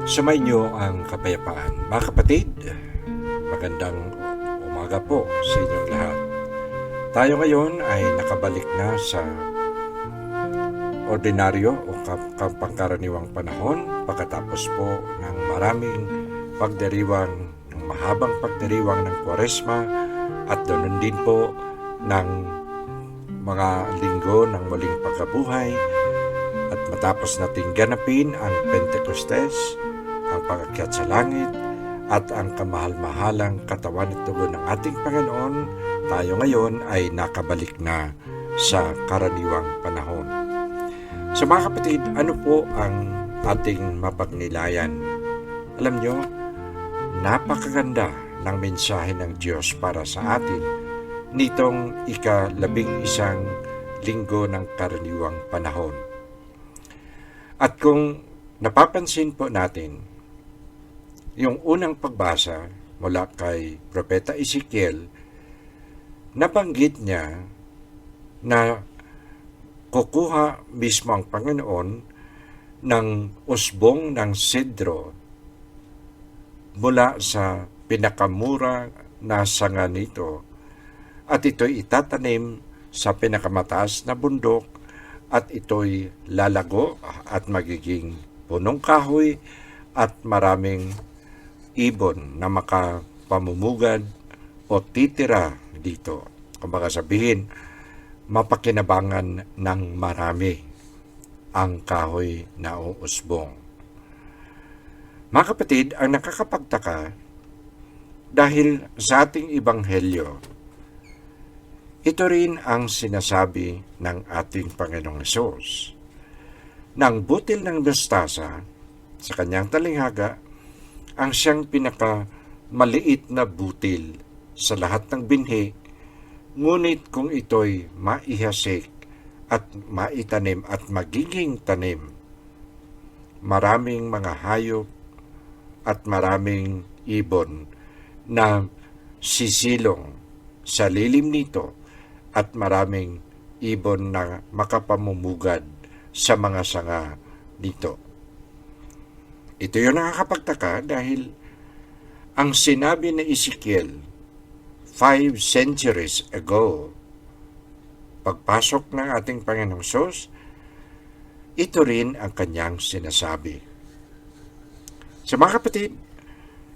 Sumainyo ang kapayapaan. Mga kapatid, magandang umaga po sa inyong lahat. Tayo ngayon ay nakabalik na sa ordinaryo o pangkaraniwang panahon pagkatapos po ng mahabang pagdiriwang ng Kwaresma at doon din po ng mga linggo ng muling pagkabuhay at matapos nating ganapin ang Pentecostes, ang pag-akyat sa langit at ang kamahal-mahalang katawan at dugo ng ating Panginoon, tayo ngayon ay nakabalik na sa karaniwang panahon. So mga kapatid, ano po ang ating mapagnilayan? Alam nyo, napakaganda ng mensahe ng Diyos para sa atin nitong ika-11 linggo ng karaniwang panahon. At kung napapansin po natin, yung unang pagbasa mula kay Propeta Ezekiel, nabanggit niya na kukuha mismo ang Panginoon ng usbong ng sidro mula sa pinakamura na sanga nito at ito'y itatanim sa pinakamataas na bundok at ito'y lalago at magiging punong kahoy at maraming ibon na makapamumugad o titira dito. Kumbaga sabihin, mapakinabangan ng marami ang kahoy na uusbong. Mga kapatid, ang nakakapagtaka dahil sa ating ebanghelyo, ito rin ang sinasabi ng ating Panginoong Hesus. Nang butil ng mustasa sa kanyang talinghaga, ang siyang pinakamaliit na butil sa lahat ng binhi, ngunit kung ito'y maihasik at maitanim at magiging tanim, maraming mga hayop at maraming ibon na sisilong sa lilim nito at maraming ibon na makapamumugad sa mga sanga nito. Ito yung nakakapagtaka dahil ang sinabi ni Ezekiel 5 centuries ago, pagpasok ng ating Panginoong Hesus, ito rin ang kanyang sinasabi. So mga kapatid,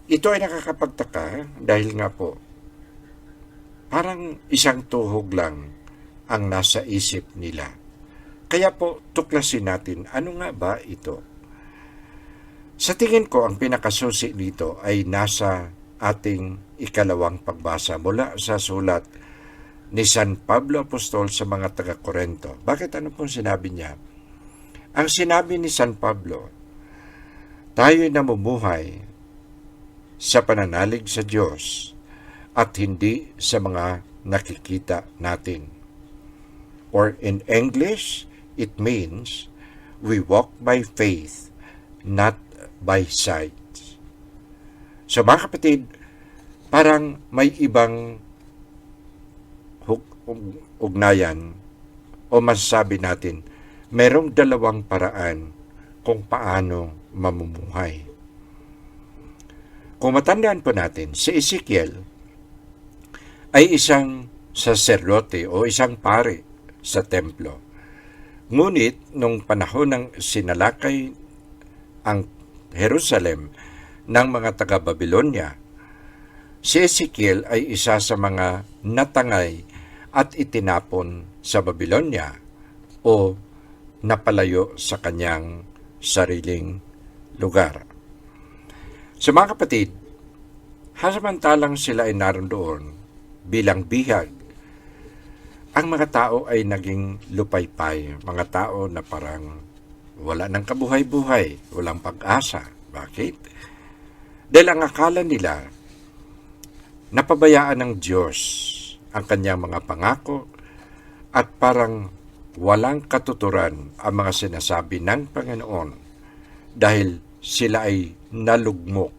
ito ay nakakapagtaka dahil nga po, parang isang tuhog lang ang nasa isip nila. Kaya po, tuklasin natin, ano nga ba ito? Sa tingin ko, ang pinakasusi nito ay nasa ating ikalawang pagbasa mula sa sulat ni San Pablo Apostol sa mga taga-Korento. Bakit ano pong sinabi niya? Ang sinabi ni San Pablo, tayo'y namumuhay sa pananalig sa Diyos at hindi sa mga nakikita natin. Or in English, it means we walk by faith, not by sight. So mga kapatid, parang may ibang ugnayan o masasabi natin, merong dalawang paraan kung paano mamumuhay. Kung matandaan po natin, si Ezekiel ay isang saserdote o isang pare sa templo. Ngunit, nung panahon ng sinalakay ang Jerusalem ng mga taga-Babylonia, si Ezekiel ay isa sa mga natangay at itinapon sa Babylonia o napalayo sa kanyang sariling lugar. So mga kapatid, samantalang sila ay naroon bilang bihag, ang mga tao ay naging lupaypay, mga tao na parang wala ng kabuhay-buhay, walang pag-asa. Bakit? Dahil ang akala nila, napabayaan ng Diyos ang kanyang mga pangako at parang walang katuturan ang mga sinasabi ng Panginoon dahil sila ay nalugmok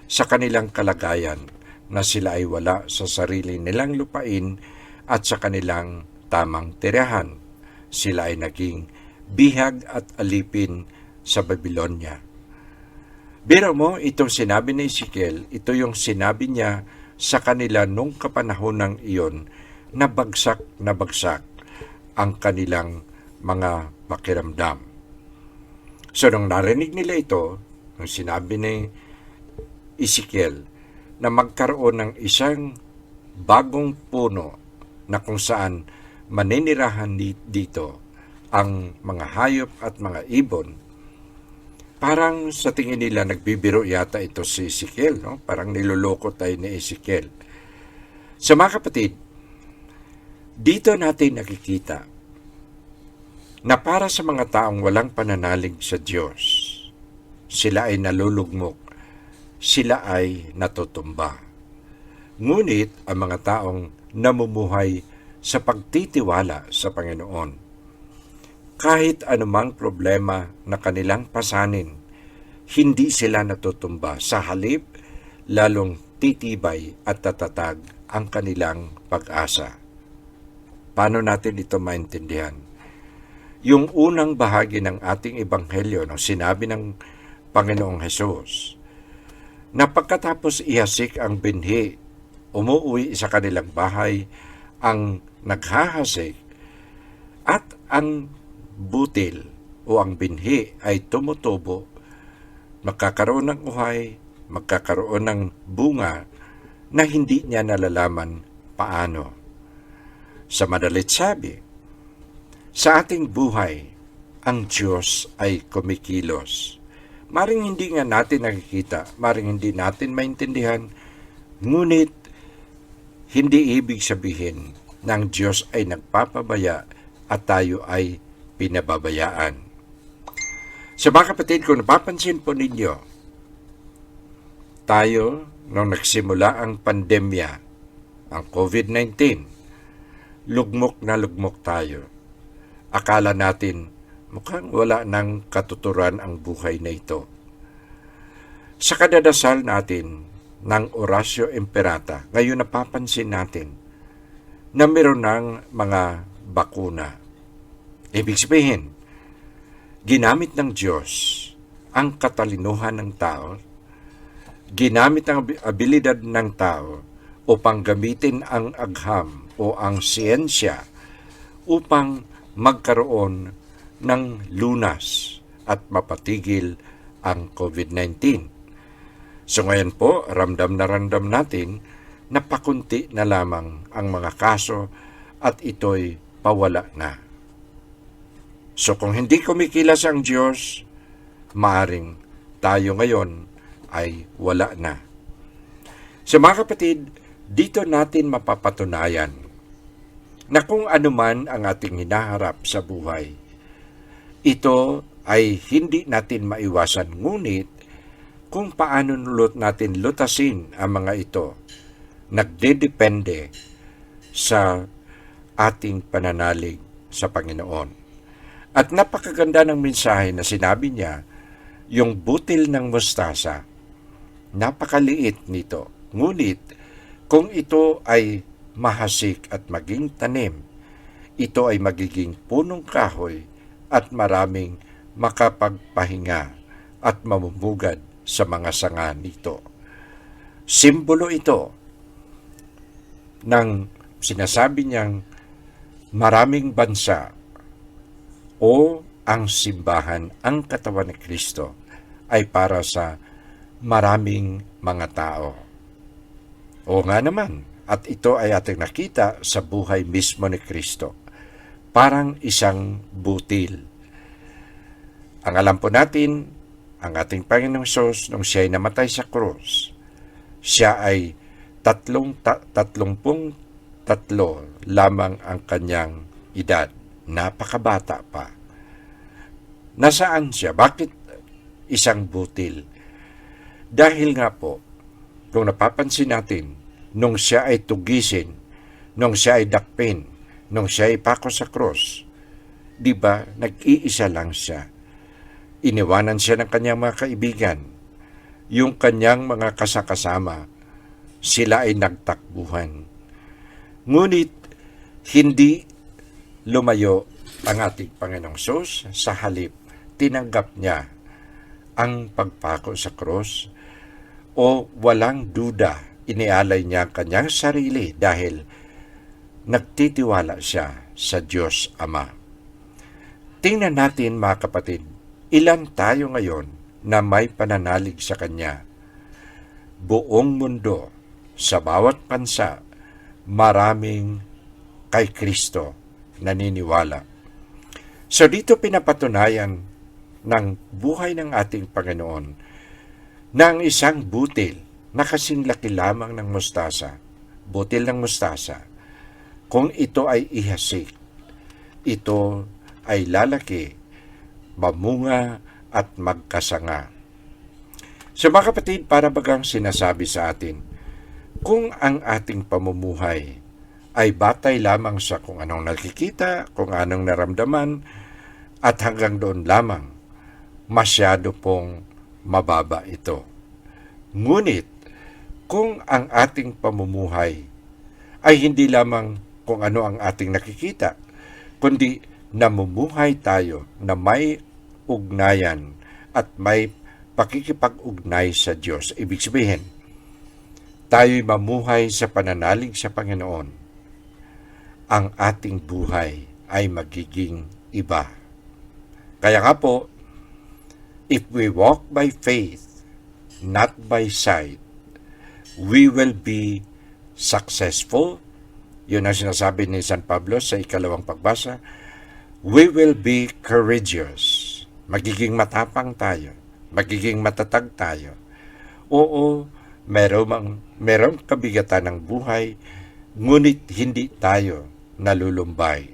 sa kanilang kalagayan na sila ay wala sa sarili nilang lupain at sa kanilang tamang tirahan. Sila ay naging bihag at alipin sa Babylonia. Biro mo, itong sinabi ni Ezekiel, ito yung sinabi niya sa kanila nung kapanahon iyon na bagsak ang kanilang mga pakiramdam. So, nung narinig nila ito, nung sinabi ni Ezekiel na magkaroon ng isang bagong puno na kung saan maninirahan dito ang mga hayop at mga ibon, parang sa tingin nila nagbibiro yata ito si Ezekiel, no? Parang niloloko tayo ni Ezekiel. So mga kapatid, dito natin nakikita na para sa mga taong walang pananalig sa Diyos, sila ay nalulugmok, sila ay natutumba. Ngunit ang mga taong namumuhay sa pagtitiwala sa Panginoon, kahit anumang problema na kanilang pasanin, hindi sila natutumba. Sa halip, lalong titibay at tatatag ang kanilang pag-asa. Paano natin ito maintindihan? Yung unang bahagi ng ating ebanghelyo, no, sinabi ng Panginoong Hesus, na pagkatapos ihasik ang binhi, umuwi sa kanilang bahay ang naghahasik at ang butil o ang binhi ay tumutubo, magkakaroon ng uhay, magkakaroon ng bunga na hindi niya nalalaman paano. Sa madalit sabi, sa ating buhay, ang Diyos ay kumikilos. Maring hindi nga natin nakikita, maring hindi natin maintindihan, ngunit hindi ibig sabihin na ang Diyos ay nagpapabaya at tayo ay pinababayaan. So mga kapatid, kung napapansin po ninyo, tayo, nung nagsimula ang pandemya, ang COVID-19, lugmok na lugmok tayo. Akala natin, mukhang wala ng katuturan ang buhay na ito. Sa kadadasal natin ng Oratio Imperata, ngayon napapansin natin na meron ng mga bakuna. Ibig sabihin, ginamit ng Diyos ang katalinuhan ng tao, ginamit ang abilidad ng tao upang gamitin ang agham o ang siyensya upang magkaroon ng lunas at mapatigil ang COVID-19. So ngayon po, ramdam natin na pakunti na lamang ang mga kaso at ito'y pawala na. So kung hindi kumikilos ang Diyos, maaring tayo ngayon ay wala na. So mga kapatid, dito natin mapapatunayan na kung anuman ang ating hinaharap sa buhay, ito ay hindi natin maiwasan, ngunit kung paano natin lutasin ang mga ito, nagdedepende sa ating pananalig sa Panginoon. At napakaganda ng mensahe na sinabi niya, yung butil ng mustasa, napakaliit nito. Ngunit, kung ito ay mahasik at maging tanim, ito ay magiging punong kahoy at maraming makapagpahinga at mamumugad sa mga sanga nito. Simbolo ito ng sinasabi niyang maraming bansa o ang simbahan, ang katawan ni Kristo, ay para sa maraming mga tao. O nga naman, at ito ay ating nakita sa buhay mismo ni Kristo. Parang isang butil. Ang alam po natin, ang ating Panginoong Hesus, nung siya ay namatay sa krus, siya ay 33 lamang ang kanyang edad. Napakabata pa. Nasaan siya? Bakit isang butil? Dahil nga po, kung napapansin natin, nung siya ay tugisin, nung siya ay dakpin, nung siya ay pako sa cross, di ba, nag-iisa lang siya. Iniwanan siya ng kanyang mga kaibigan. Yung kanyang mga kasakasama, sila ay nagtakbuhan. Ngunit, hindi lumayo ang ating Panginoong Hesus, sa halip tinanggap niya ang pagpako sa krus o walang duda inialay niya ang kanyang sarili dahil nagtitiwala siya sa Diyos Ama. Tingnan natin mga kapatid, ilan tayo ngayon na may pananalig sa Kanya? Buong mundo, sa bawat bansa, maraming kay Kristo naniniwala. So dito pinapatunayan ng buhay ng ating Panginoon na ang isang butil na kasing laki lamang ng mustasa, butil ng mustasa, kung ito ay ihasik, ito ay lalaki, mamunga at magkasanga. So mga kapatid, para bagang sinasabi sa atin, kung ang ating pamumuhay ay batay lamang sa kung anong nakikita, kung anong naramdaman, at hanggang doon lamang, masyado pong mababa ito. Ngunit, kung ang ating pamumuhay ay hindi lamang kung ano ang ating nakikita, kundi namumuhay tayo na may ugnayan at may pakikipag-ugnay sa Diyos. Ibig sabihin, tayo'y mamuhay sa pananalig sa Panginoon. Ang ating buhay ay magiging iba. Kaya nga po, if we walk by faith, not by sight, we will be successful. Yun ang sinasabi ni San Pablo sa ikalawang pagbasa. We will be courageous. Magiging matapang tayo. Magiging matatag tayo. Oo, merong kabigatan ng buhay, ngunit hindi tayo nalulumbay.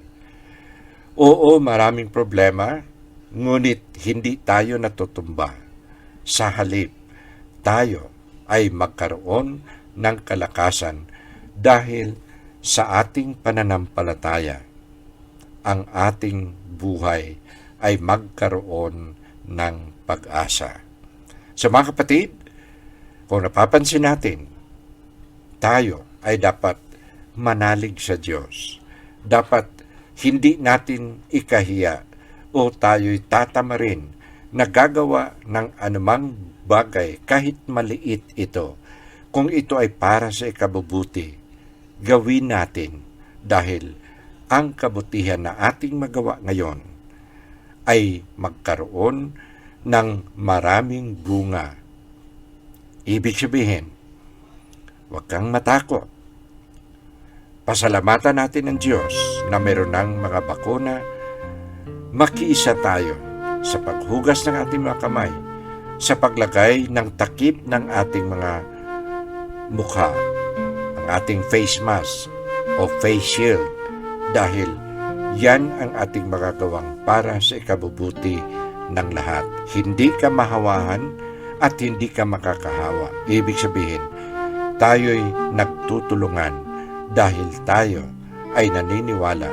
Oo, maraming problema, ngunit hindi tayo natutumba. Sa halip, tayo ay magkaroon ng kalakasan dahil sa ating pananampalataya. Ang ating buhay ay magkaroon ng pag-asa. So mga kapatid, kung napapansin natin, tayo ay dapat manalig sa Diyos. Dapat hindi natin ikahiya o tayo'y tatamarin na gagawa ng anumang bagay kahit maliit ito. Kung ito ay para sa ikabubuti, gawin natin dahil ang kabutihan na ating magawa ngayon ay magkaroon ng maraming bunga. Ibig sabihin, huwag kang matakot. Pasalamatan natin ang Diyos na meron ng mga bakuna. Makiisa tayo sa paghugas ng ating mga kamay, sa paglagay ng takip ng ating mga mukha, ang ating face mask o face shield, dahil yan ang ating magagawang para sa ikabubuti ng lahat. Hindi ka mahawahan at hindi ka makakahawa. Ibig sabihin, tayo'y nagtutulungan dahil tayo ay naniniwala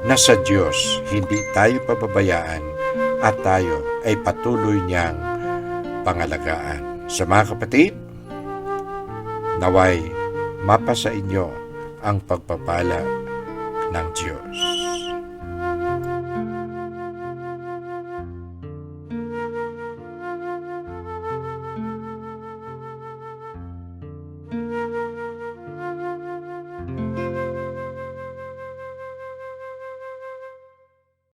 na sa Diyos hindi tayo pababayaan at tayo ay patuloy niyang pangalagaan. Sa mga kapatid, naway mapa sa inyo ang pagpapala ng Diyos.